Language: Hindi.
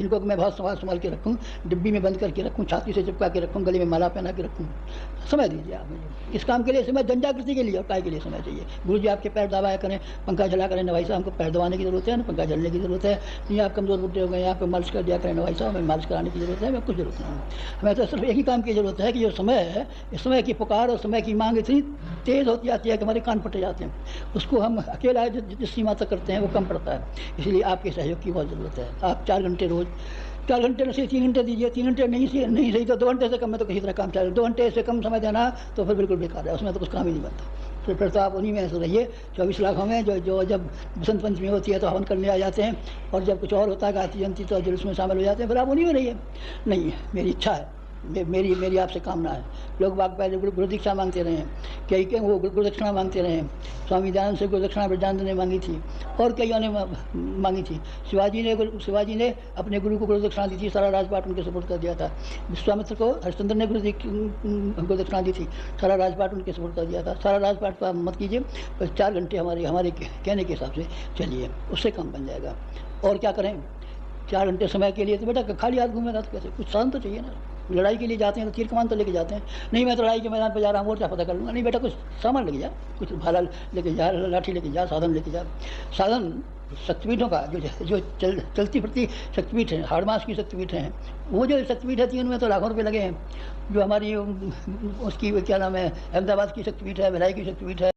इनको मैं बहुत संभाल के रखूँ, डिब्बी में बंद करके रखूँ, छाती से चिपका के रखूँ, गले में माला पहना के रखूँ। समय दीजिए आप मुझे। किस काम के लिए समय? जनजागृति के लिए और काय के लिए समय चाहिए? गुरु जी आपके पैर दबाया करें, पंखा झला करें, भाई साहब हमको पैर दबाने की ज़रूरत है ना, पंखा झलने की ज़रूरत है नहीं, आप कमज़ोर बुढ़े हो गए, यहाँ पे मालिश कर दिया करें भाई साहब, हमें मालिश कराने की ज़रूरत है, हमें कुछ ज़रूरत नहीं है। हमें तो सिर्फ एक ही काम की ज़रूरत है कि जो समय है, इस समय की पुकार और समय की मांग इतनी तेज़ होती जाती है कि हमारे कान फटे जाते हैं। उसको हम अकेला जिस सीमा तक करते हैं वो कम पड़ता है, इसलिए आपके सहयोग की बहुत ज़रूरत है। आप 4 घंटे रोज़, 4 घंटे में से 3 घंटे दीजिए, 3 घंटे नहीं सही तो 2 घंटे से कम में तो किसी तरह काम चले। 2 घंटे से कम समय देना तो फिर बिल्कुल बेकार है, उसमें तो कुछ काम ही नहीं बनता। फिर तो आप उन्हीं में ऐसे रहिए 24 लाखों में, जो जब बसंत पंचमी होती है तो हवन करने आ जाते हैं, और जब कुछ और होता है गायत्री जयंती तो जुलूस में शामिल हो जाते हैं, फिर आप उन्हीं में रहिए। नहीं, मेरी इच्छा है, मेरी आपसे कामना है। लोग बाग पहले गुरु दीक्षा मांगते रहे हैं, कई वो गुरु दक्षिणा मांगते रहे हैं। स्वामी दयानंद से गुरु दक्षिणा ब्रजानंद ने मांगी थी और कईयों ने मांगी थी। शिवाजी ने अपने गुरु को गुरु दक्षिणा दी थी, सारा राजपाट उनके सपोर्ट कर दिया था। विश्वामित्र को हरिश्चंद्र ने गुरु दक्षिणा दी थी, सारा राजपाट उनके सपोर्ट कर दिया था। सारा राजपाट को आप मत कीजिए, बस 4 घंटे हमारे कहने के हिसाब से चलिए, उससे काम बन जाएगा। और क्या करें? 4 घंटे समय के लिए तो बेटा खाली हाथ घूमेगा तो कैसे? कुछ शांत तो चाहिए ना। लड़ाई के लिए जाते हैं तो तीर कमान तो लेके जाते हैं, नहीं मैं तो लड़ाई के मैदान पर जा रहा हूँ, मोर्चा पता कर लूँगा। नहीं बेटा, कुछ सामान लेके जा, कुछ भाला लेके जा, लाठी लेके जा, साधन लेके जा। साधन शक्तिपीठों का जो चलती फिरती शक्तिपीठ है, हाड़ मास की शक्तिपीठ हैं, वो जो शक्तिपीठ है 3 में तो लाखों रुपये लगे हैं। जो हमारी उसकी क्या नाम है, अहमदाबाद की शक्तिपीठ है, भिलाई की शक्तिपीठ है।